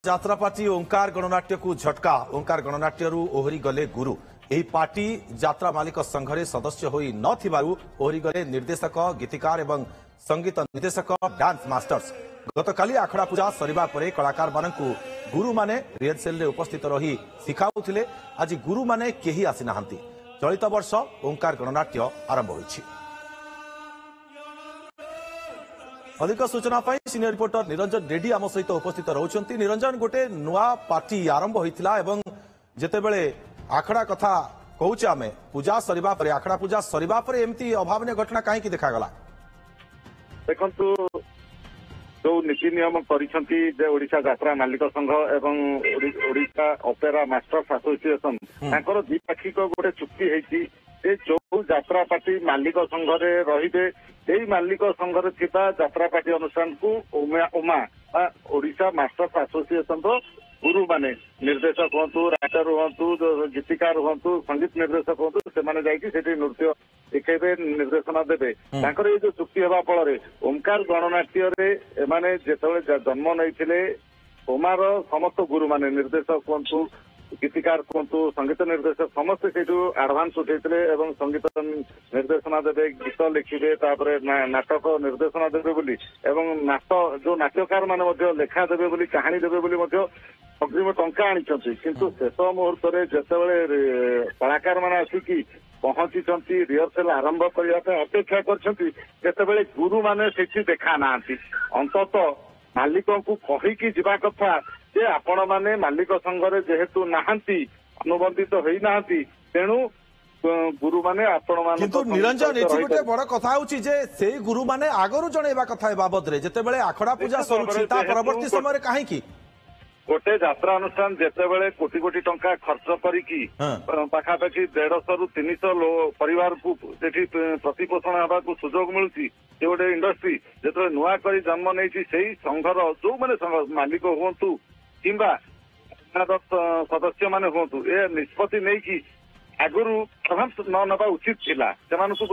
यात्रा पार्टी ओंकार गणनाट्य को झटका। ओंकार गणनाट्य ओहरी गले गुरु। यही पार्टी यात्रा मालिक संघरे सदस्य होई नथिबारु ओहरी गले निर्देशक, गीतिकार एवं संगीत निर्देशक, डांस मास्टर्स। गतकाली आखड़ा पूजा सरिबा परे कलाकार मानकु गुरु माने रिहर्सल रे उपस्थित रही शिखाउथिले। आज गुरु माने केही आसी नाहंती। चलित वर्ष ओंकार गणनाट्य आरंभ होईछि। अधिक सूचना सीनियर रिपोर्टर निरंजन रेड्डी आम सहित उपस्थित रहउछंती। निरंजन, गोटे नुआ पार्टी आरंभ होइथिला एवं जेतेबेले आखड़ा कथा कहूचे आमे पूजा सरिबा परे आखड़ा पूजा सरिबा परे एमती अभावनीय घटना काहे की देखा गला? देखंतु जो नीति नियम करिसंती जे ओडिशा यात्रा मालिक संघ एवं ओडिशा ऑपेरा मास्टर्स एसोसिएशन तांकर द्विपाक्षिक गोटे चुक्ति हेछि जे जो यात्रा पार्टी मालिक संघरे रहिबे एही मालिक संघरे थिबा यात्रा पार्टी अनुष्ठान को ओमा ओडिशा मास्टर्स एसोसिएशन रो गुरु माने निर्देशक हूँ, राइटर हूँ, जो गीतिकार हूँ, संगीत निर्देशक हूँ, से जाकि नृत्य देखेबे, निर्देशना देबे। तांकर ये जो चुक्ति हेबा फल ओंकार गणनाट्य एमाने जेतेबेले जन्म नैथिले ओमार समस्त गुरु माने निर्देशक हूँ, गीतिकार कहतु, संगीत निर्देशक समस्ते से आडभांस उठे एवं संगीत निर्देशना देवे, गीत लिखिबे, तापर नाटक निर्देशना देवे बोली एवं जो नाट्यकार माने लेखा देवे बोली, कहानी देवे बोली अग्रिम टंका आनिछंती। किंतु शेष मुहूर्त में जेतेबेले कलाकार माने आसिकी पहुंची रिहर्सल आरंभ करने अपेक्षा करतेबेले गुरु माने सेठी देखा नांती। अंततः मालिकों को कहीकि जीवा कथा जे आपण माने मालिक संघरे जेहेतु नाहांती, अनुबंधित होई नाहांती, तेणु गुरु माने आपण माने। किंतु निरंजन एठी गोटे बड़ कथा होची जे सेही गुरु माने आगरु जणेबा कथा ए बाबद रे जेतेबेले आखड़ा पूजा सरुची ता परवर्ती समय रे काहे की गोटे यात्रा अनुष्ठान जेतेबेले कोटी कोटी टंका खर्च करिकी पाखापाखि 150 रु 300 परिवार को सेठी प्रतिपोषण हवा को सुजोग मिलुची। जे गोटे इंडस्ट्री जेतेबेले नुआ करी जन्म नेछि सेही संघर जो माने संघ मालिक हुंतु किंबा सदस्य माने हुंतु ए निष्पत्ति नै कि आगुरु प्रभाव न नबा उचित थिला। सेमानकु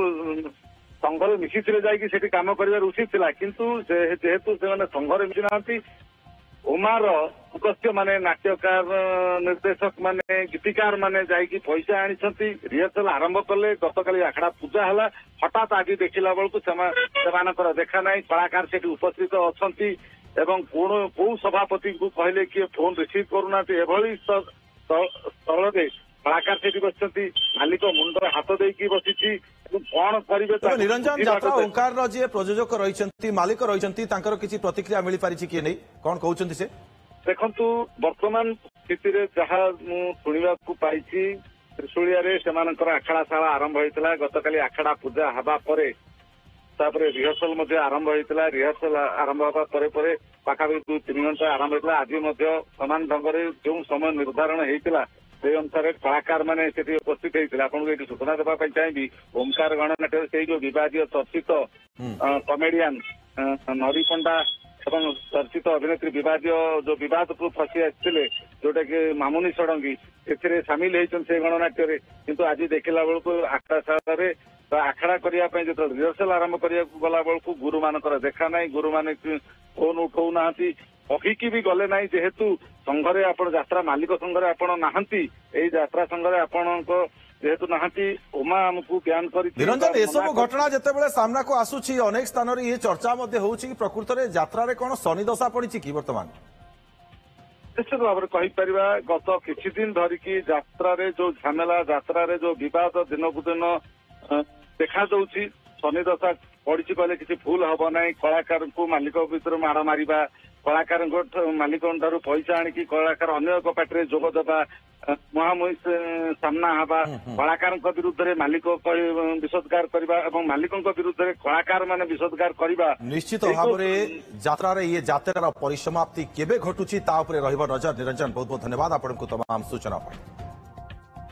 संघरे मिसिथिले जायकि सेठी काम करिवार उचित थिला। किंतु जेहेतु से माने संघरे मिसि नांती ओमार सदस्य माने नाट्यकार, निर्देशक माने, गीतिकार माने जाइकी पैसा आनिछंती, रिहर्सल आरंभ कले। गतकाली आखड़ा पूजा हला, हठात आज देखिला बेलकु सेमानकर देखा नाही। कलाकार सेठी उपस्थित अछंती एवं को सभापति को कहले कि फोन रिसीव करूना एभली स्थल कलाकार सेठी बसछंती, मालिक मुंडरे हाथ देकी बसिछि। कौन करिवे निरंजन यात्रा ओंकार जे प्रयोजक रहिछंती, मालिक रहिछंती, तांकर किछि प्रतिक्रिया मिली पारिछि कि नै, कोन कहउछंती से? देखंतु वर्तमान स्थिति रे जहा मु सुनिबा को पाइछि त्रिशूलिया रे सेमानकर आखड़ा शाला आरंभ होइतला। गतकाली आखड़ा पूजा हबा परे तापरे रिहर्सल मध्ये आरंभ होइतला। रिहर्सल आरंभ हबा परे परे पाखापाखि 2-3 घंटा आरंभ होइतला। आज मध्ये समान ढंग रे जो समय निर्धारण हेइतला से अनुसार कलाकार माने सेठी उपस्थित हेइतला। आपन को सूचना देबा पई चाहिबी ओंकार गणनाट्य से जो विवादीय चर्चित कॉमेडियन नरी पंडा एवं चर्चित अभिनेत्री विवादीय जो विवाद को फसी आसते जोटा कि मामुनी षडंगी से सामिल होती गणनाट्य। किंतु आज देखला बेलू आखड़ा शाला आखड़ा करने जो रिहर्सल आरंभ करने गला बेलू गुरु मानकर देखा ना। गुरु माने फोन उठाऊ ना, कहीकि भी गले ना, जेहेतु संघरे आपण यात्रा मालिक संघरे आपण नाहांती, एई यात्रा संघरे आपण जेहेतु नाहांती ओमा हमकु ज्ञान करि। निरंजन ए सब घटना जेतेबेले सामना को आसुची अनेक स्थान रे ये चर्चा मध्ये होउची कि प्रकृत रे यात्रा रे कोन शनि दशा पड़िची कि वर्तमान? निश्चित भाव में कहीपर गत किछि दिन धरिकी यात्रा रे जो झमेला, यात्रा रे जो विवाद दिन को दिन देखा जाउची। शनि दशा पड़िची कहले किछि भूल हबो नै। कलाकार को मालिक भीतर माड़ मारिबा, कलाकार मालिक पैसा आनिकी कलाकार अन्य एक पार्टी जोग देवा, मुहामुही सामना हवा, कलाकार विरुद्ध में मालिक विषोदगार करबा एवं मालिकों विरुद्ध में कलाकार माने विषोदगार करबा। निश्चित भाव में यात्रा रे ये यात्रार परिसमाप्ति केबे घटुची ता उपरे रहइबो नजर। निरंजन, बहुत बहुत धन्यवाद आपनको तमाम सूचना।